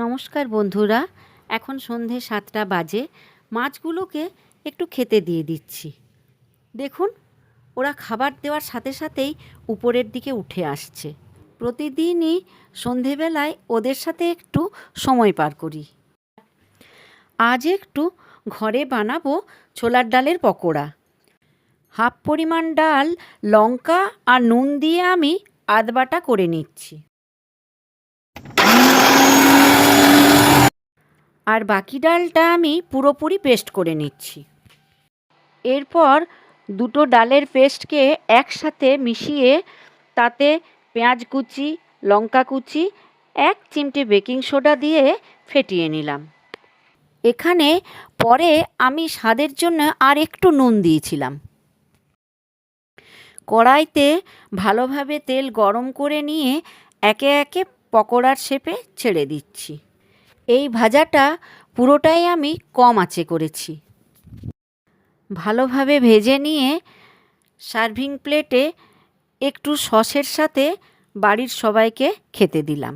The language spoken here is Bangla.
নমস্কার বন্ধুরা, এখন সন্ধে 7টা বাজে। মাছগুলোকে একটু খেতে দিয়ে দিচ্ছি। দেখুন, ওরা খাবার দেওয়ার সাথে সাথেই উপরের দিকে উঠে আসছে। প্রতিদিনই সন্ধেবেলায় ওদের সাথে একটু সময় পার করি। আজ একটু ঘরে বানাবো ছোলার ডালের পকোড়া। হাফ পরিমাণ ডাল, লঙ্কা আর নুন দিয়ে আমি আধবাটা করে নিচ্ছি। আর বাকি ডালটা আমি পুরোপুরি পেস্ট করে নিচ্ছি। এরপর দুটো ডালের পেস্টকে একসাথে মিশিয়ে তাতে পেঁয়াজ কুচি, লঙ্কা কুচি, 1 চিমটে বেকিং সোডা দিয়ে ফেটিয়ে নিলাম। এখানে পরে আমি স্বাদের জন্য আর একটু নুন দিয়েছিলাম। কড়াইতে ভালোভাবে তেল গরম করে নিয়ে একে একে পকোড়ার শেপে ছেড়ে দিচ্ছি। এই ভাজাটা পুরোটাই আমি কম আঁচে করেছি। ভালোভাবে ভেজে নিয়ে সার্ভিং প্লেটে একটু সসের সাথে বাড়ির সবাইকে খেতে দিলাম।